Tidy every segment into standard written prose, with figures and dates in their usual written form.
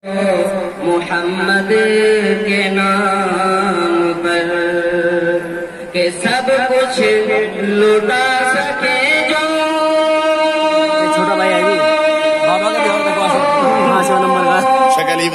محمد کے نام پر کہ سب کچھ لٹا سکے جو چھوٹا بھائی ہے بابا کا دیوار کا ہاں 100 نمبر کا شکل ہی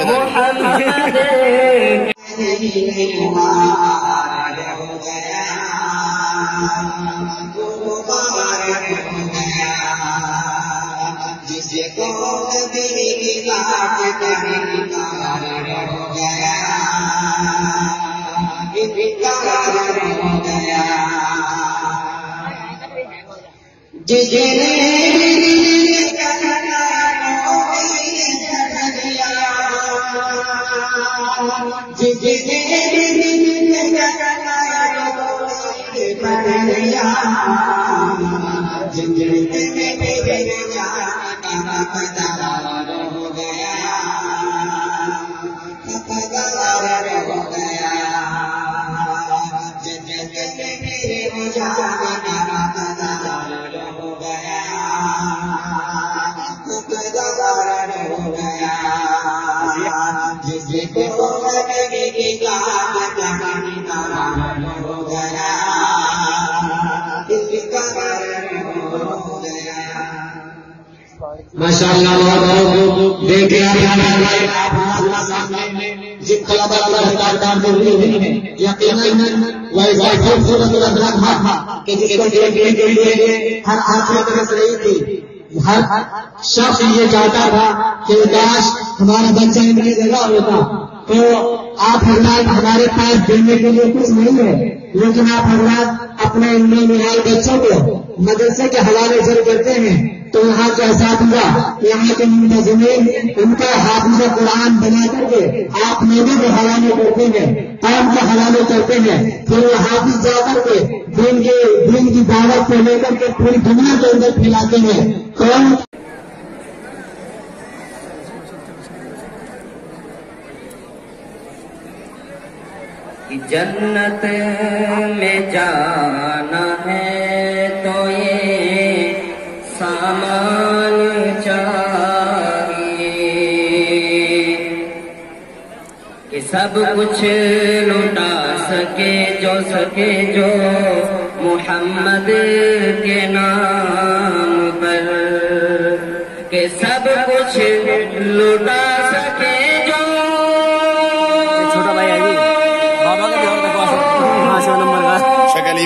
ماشاء اللہ دیکھے جس طلب اللہ یقیناً خوبصورت لگ رہا تھا کہ جس کو دیکھنے کے لیے ہر آنکھیں برس رہی تھی. ہر شخص یہ چاہتا تھا کہ کاش ہمارا بچہ ان کی جگہ ہوتا. تو آپ حضرات ہمارے پاس دینے کے لیے کچھ نہیں ہے، لیکن آپ حضرات اپنے نال بچوں کو مدرسے کے حوالے سے کرتے ہیں تو یہاں کے اساتذہ یہاں کے منتظمین ان کا حافظ قرآن بنا کر کے آپ میلوں کے حوالے کرتے ہیں، قوم کے حوالے کرتے ہیں. پھر وہ حافظ جا کر کے دین کی دعوت کو لے کر کے پوری دنیا کے اندر پھیلاتے ہیں. قوم جنت میں جانا ہے تو یہ سامان چاہیے کہ سب کچھ لٹا سکے جو محمد کے نام پر کہ سب کچھ لٹا سکے جو چھوٹا بھائی ہے بابا کا دیوار کا 100 نمبر کا شکل ہی